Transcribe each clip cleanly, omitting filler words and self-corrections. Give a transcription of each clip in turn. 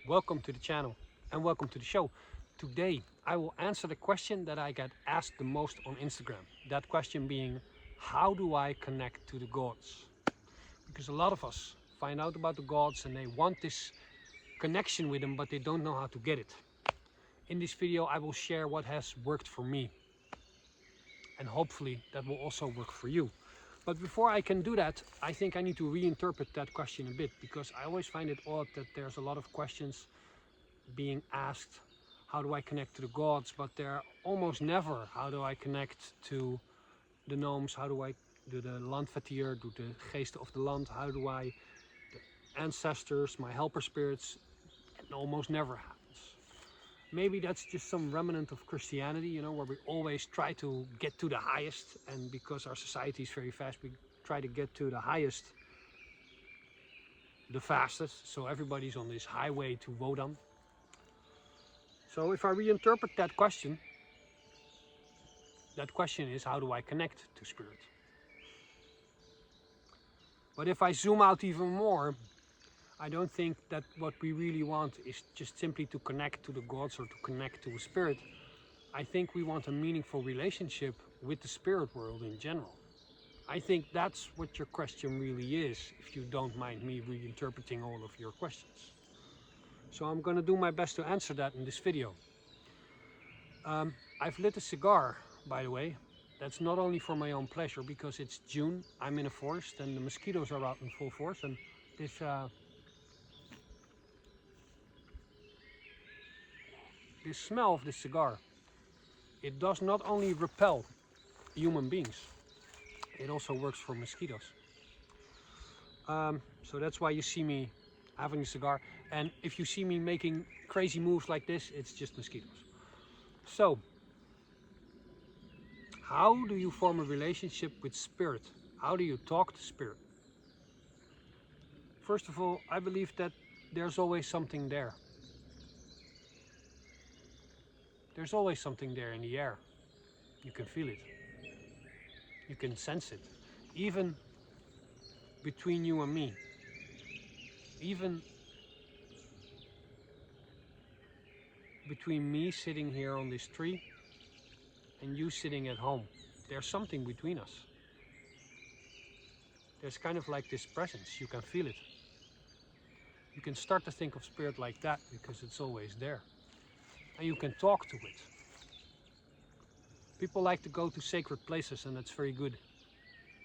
welcome to the channel and welcome to the show. Today I will answer the question that I get asked the most on Instagram. That question being, how do I connect to the gods? Because a lot of us find out about the gods and they want this connection with them, but they don't know how to get it. In this video I will share what has worked for me, and hopefully that will also work for you. But before I can do that, I think I need to reinterpret that question a bit, because I always find it odd that there's a lot of questions being asked, how do I connect to the gods? But they're almost never, how do I connect to the gnomes? How do I do the landvertier, do the geesten of the land? How do I, the ancestors, my helper spirits? It almost never happens. Maybe that's just some remnant of Christianity, you know, where we always try to get to the highest, and because our society is very fast, we try to get to the highest the fastest, so everybody's on this highway to Wodan. So if I reinterpret that question is, how do I connect to spirit? But if I zoom out even more, I don't think that what we really want is just simply to connect to the gods or to connect to a spirit. I think we want a meaningful relationship with the spirit world in general. I think that's what your question really is, if you don't mind me reinterpreting all of your questions. So I'm going to do my best to answer that in this video. I've lit a cigar, by the way. That's not only for my own pleasure, because it's June, I'm in a forest and the mosquitoes are out in full force, and this smell of this cigar, it does not only repel human beings, it also works for mosquitoes. So that's why you see me having a cigar, and if you see me making crazy moves like this, it's just mosquitoes. So, how do you form a relationship with spirit? How do you talk to spirit? First of all, I believe that there's always something there. There's always something there in the air. You can feel it. You can sense it. Even between you and me. Even between me sitting here on this tree and you sitting at home. There's something between us. There's kind of like this presence. You can feel it. You can start to think of spirit like that, because it's always there. And you can talk to it. People like to go to sacred places, and that's very good.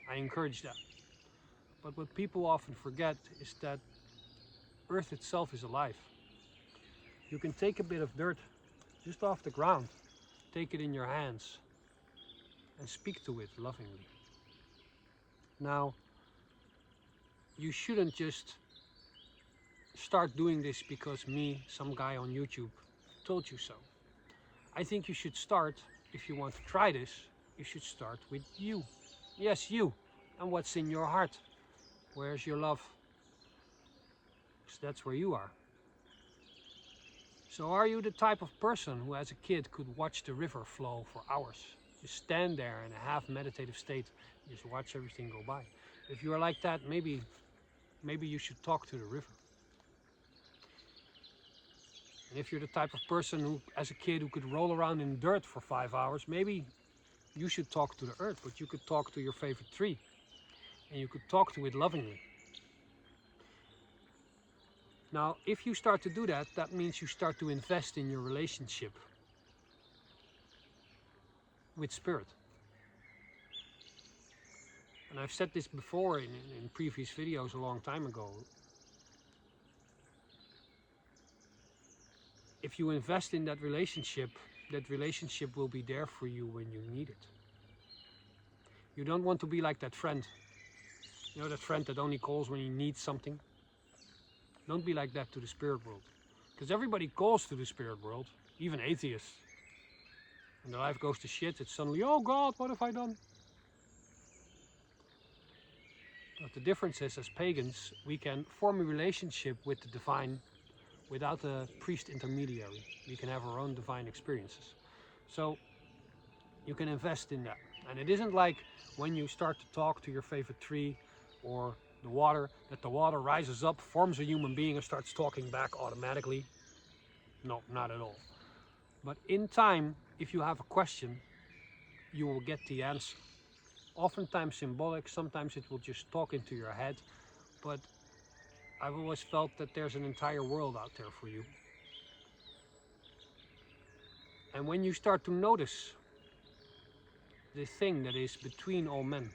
I encourage that. But what people often forget is that Earth itself is alive. You can take a bit of dirt just off the ground, take it in your hands, and speak to it lovingly. Now, you shouldn't just start doing this because me, some guy on YouTube, told you so. I think you should start, if you want to try this, you should start with you. Yes, you. And what's in your heart? Where's your love? Because that's where you are. So are you the type of person who as a kid could watch the river flow for hours? Just stand there in a half meditative state, just watch everything go by. If you are like that, maybe you should talk to the river. And if you're the type of person who, as a kid, who could roll around in dirt for 5 hours, maybe you should talk to the earth, but you could talk to your favorite tree. And you could talk to it lovingly. Now, if you start to do that, that means you start to invest in your relationship with spirit. And I've said this before in previous videos a long time ago. If you invest in that relationship will be there for you when you need it. You don't want to be like that friend. You know, that friend that only calls when he needs something. Don't be like that to the spirit world. Because everybody calls to the spirit world, even atheists. When their life goes to shit, it's suddenly, oh God, what have I done? But the difference is, as pagans, we can form a relationship with the divine without a priest intermediary. We can have our own divine experiences. So you can invest in that. And it isn't like when you start to talk to your favorite tree or the water, that the water rises up, forms a human being and starts talking back automatically. No, not at all. But in time, if you have a question, you will get the answer. Oftentimes symbolic, sometimes it will just talk into your head, but I've always felt that there's an entire world out there for you. And when you start to notice the thing that is between all men,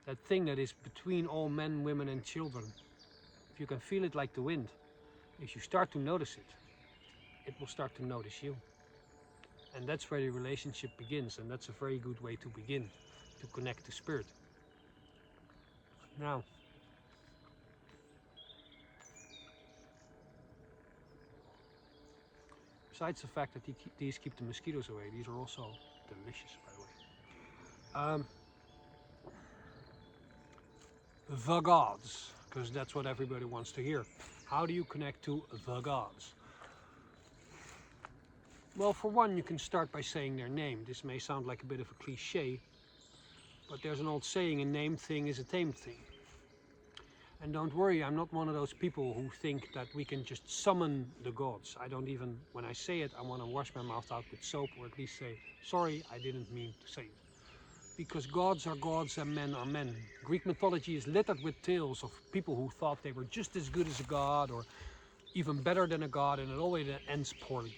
that thing that is between all men, women and children, if you can feel it like the wind, if you start to notice it, it will start to notice you. And that's where the relationship begins, and that's a very good way to begin, to connect to spirit. Now, besides the fact that these keep the mosquitoes away, these are also delicious, by the way. The gods, because that's what everybody wants to hear. How do you connect to the gods? Well, for one, you can start by saying their name. This may sound like a bit of a cliche, but there's an old saying, a named thing is a tamed thing. And don't worry, I'm not one of those people who think that we can just summon the gods. I don't even, when I say it, I want to wash my mouth out with soap, or at least say, sorry, I didn't mean to say it. Because gods are gods and men are men. Greek mythology is littered with tales of people who thought they were just as good as a god or even better than a god, and it always ends poorly.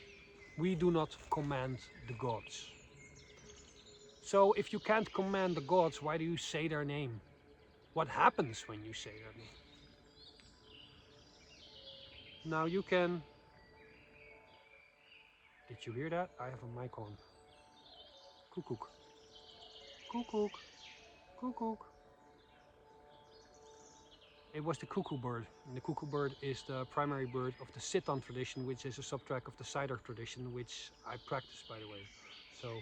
We do not command the gods. So if you can't command the gods, why do you say their name? What happens when you say their name? Now you can... Did you hear that? I have a mic on. Coocoo. Coocoo. Coocoo. It was the cuckoo bird, and the cuckoo bird is the primary bird of the Sitan tradition, which is a subtract of the Cider tradition, which I practice, by the way. So,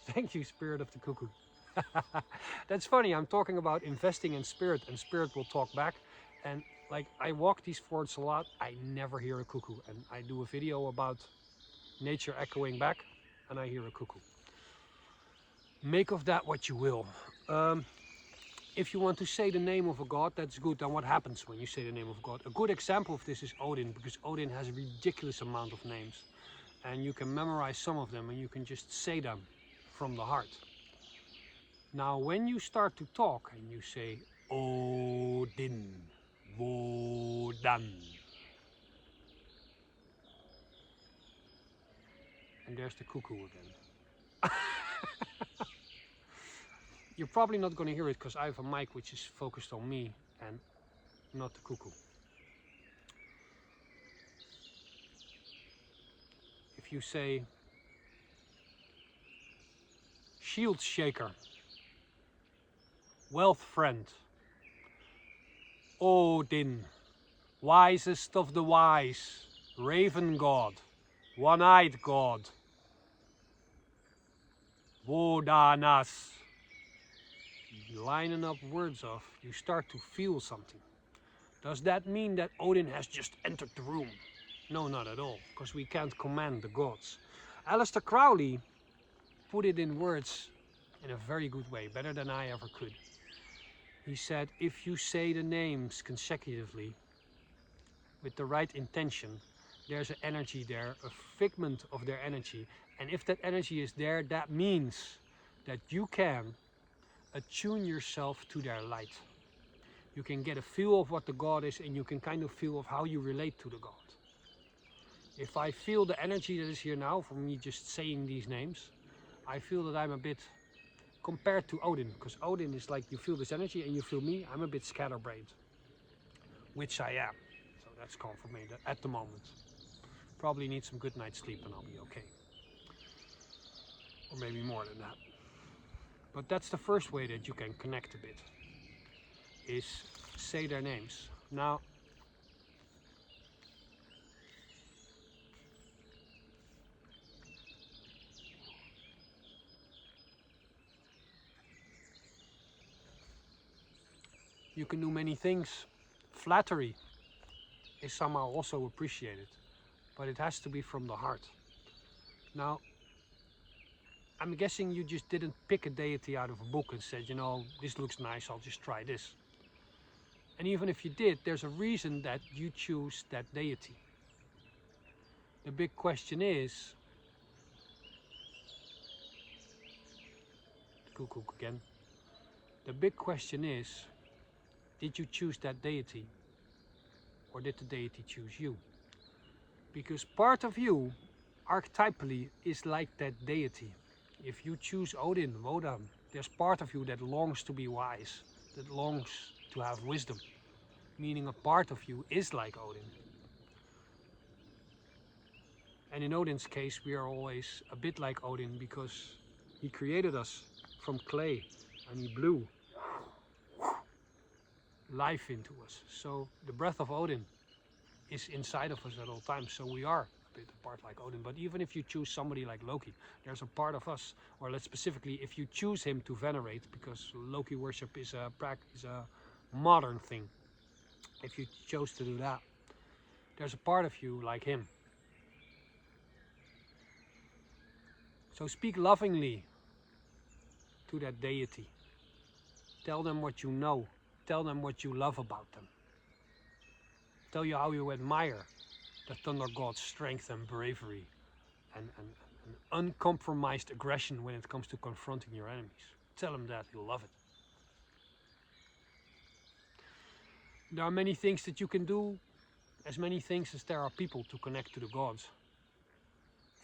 thank you, spirit of the cuckoo. That's funny, I'm talking about investing in spirit, and spirit will talk back. And like, I walk these forts a lot, I never hear a cuckoo. And I do a video about nature echoing back, and I hear a cuckoo. Make of that what you will. If you want to say the name of a god, that's good. And what happens when you say the name of God? A good example of this is Odin, because Odin has a ridiculous amount of names. And you can memorize some of them and you can just say them from the heart. Now, when you start to talk and you say Odin, Wodan, and there's the cuckoo again. You're probably not going to hear it because I have a mic which is focused on me and not the cuckoo. If you say shield shaker, wealth friend, Odin, wisest of the wise, raven god, one-eyed god, Wodanas. Lining up words off, you start to feel something. Does that mean that Odin has just entered the room? No, not at all, because we can't command the gods. Aleister Crowley put it in words in a very good way, better than I ever could. He said, if you say the names consecutively with the right intention, there's an energy there, a figment of their energy. And if that energy is there, that means that you can attune yourself to their light. You can get a feel of what the God is, and you can kind of feel of how you relate to the God. If I feel the energy that is here now from me just saying these names, I feel that I'm a bit compared to Odin, because Odin is like you feel this energy and you feel me. I'm a bit scatterbrained, which I am. So that's calm for me at the moment. Probably need some good night's sleep and I'll be okay. Or maybe more than that. But that's the first way that you can connect a bit, is say their names. Now, you can do many things. Flattery is somehow also appreciated, but it has to be from the heart. Now, I'm guessing you just didn't pick a deity out of a book and said, you know, this looks nice, I'll just try this. And even if you did, there's a reason that you choose that deity. The big question is, coocoo again. The big question is, did you choose that deity? Or did the deity choose you? Because part of you, archetypally, is like that deity. If you choose Odin, Wodan, there's part of you that longs to be wise, that longs to have wisdom. Meaning a part of you is like Odin. And in Odin's case, we are always a bit like Odin because he created us from clay and he blew life into us. So the breath of Odin is inside of us at all times. So we are a bit apart like Odin. But even if you choose somebody like Loki, there's a part of us, or let's specifically, if you choose him to venerate, because Loki worship is a modern thing. If you chose to do that, there's a part of you like him. So speak lovingly to that deity. Tell them what you know. Tell them what you love about them. Tell you how you admire the Thunder God's strength and bravery and uncompromised aggression when it comes to confronting your enemies. Tell them that, you'll love it. There are many things that you can do, as many things as there are people to connect to the gods.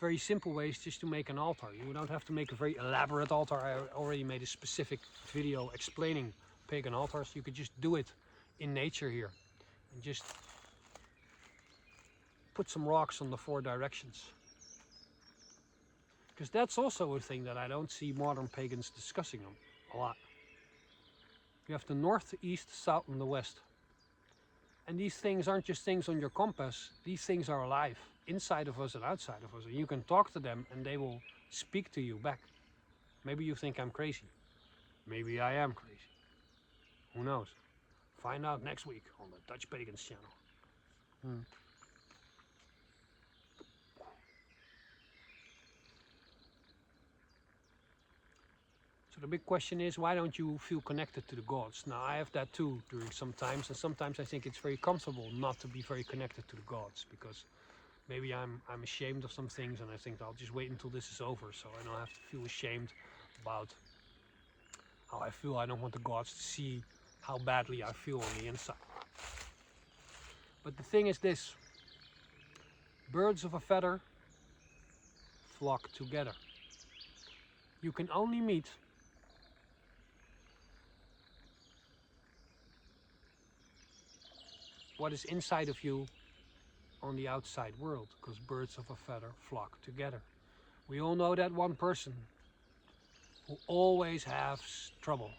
Very simple ways just to make an altar. You don't have to make a very elaborate altar. I already made a specific video explaining pagan altars. You could just do it in nature here and just put some rocks on the 4 directions. Because that's also a thing that I don't see modern pagans discussing a lot. You have the north, the east, the south and the west. And these things aren't just things on your compass. These things are alive, inside of us and outside of us. And you can talk to them and they will speak to you back. Maybe you think I'm crazy. Maybe I am crazy. Who knows? Find out next week on the Dutch Pagans channel. So the big question is, why don't you feel connected to the gods? Now I have that too during some times, and sometimes I think it's very comfortable not to be very connected to the gods, because maybe I'm ashamed of some things and I think I'll just wait until this is over so I don't have to feel ashamed about how I feel. I don't want the gods to see how badly I feel on the inside. But the thing is this, birds of a feather flock together. You can only meet what is inside of you on the outside world, because birds of a feather flock together. We all know that one person who always has trouble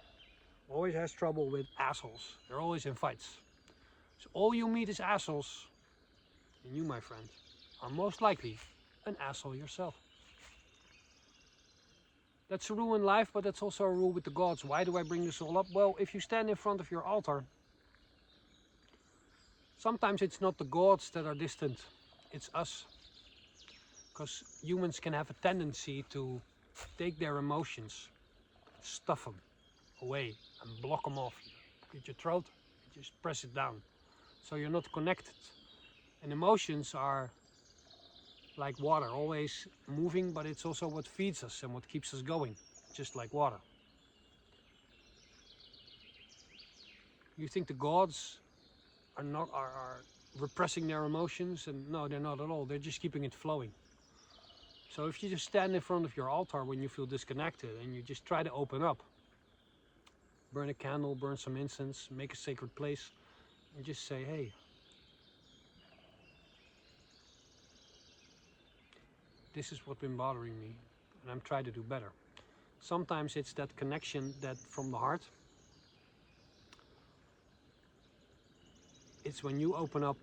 with assholes. They're always in fights. So all you meet is assholes, and you, my friend, are most likely an asshole yourself. That's a rule in life, but that's also a rule with the gods. Why do I bring this all up? Well, if you stand in front of your altar, sometimes it's not the gods that are distant, it's us. Because humans can have a tendency to take their emotions, stuff them away and block them off. Get your throat, and just press it down. So you're not connected. And emotions are like water, always moving, but it's also what feeds us and what keeps us going, just like water. You think the gods are repressing their emotions, and no, they're not at all. They're just keeping it flowing. So if you just stand in front of your altar when you feel disconnected and you just try to open up, burn a candle, burn some incense, make a sacred place, and just say, hey, this is what's been bothering me, and I'm trying to do better. Sometimes it's that connection that from the heart. It's when you open up,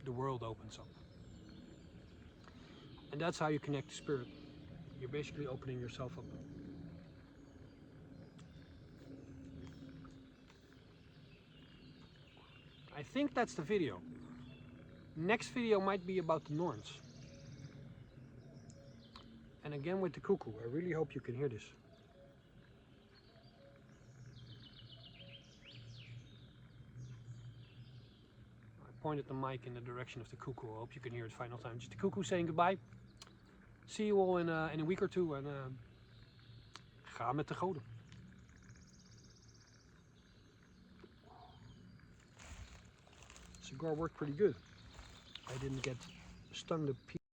the world opens up. And that's how you connect to spirit. You're basically opening yourself up. I think that's the video. Next video might be about the Norns. And again with the cuckoo, I really hope you can hear this. I pointed the mic in the direction of the cuckoo. I hope you can hear it final time. Just the cuckoo saying goodbye. See you all in a week or two. En ga met de goden. Cigar worked pretty good. I didn't get stung the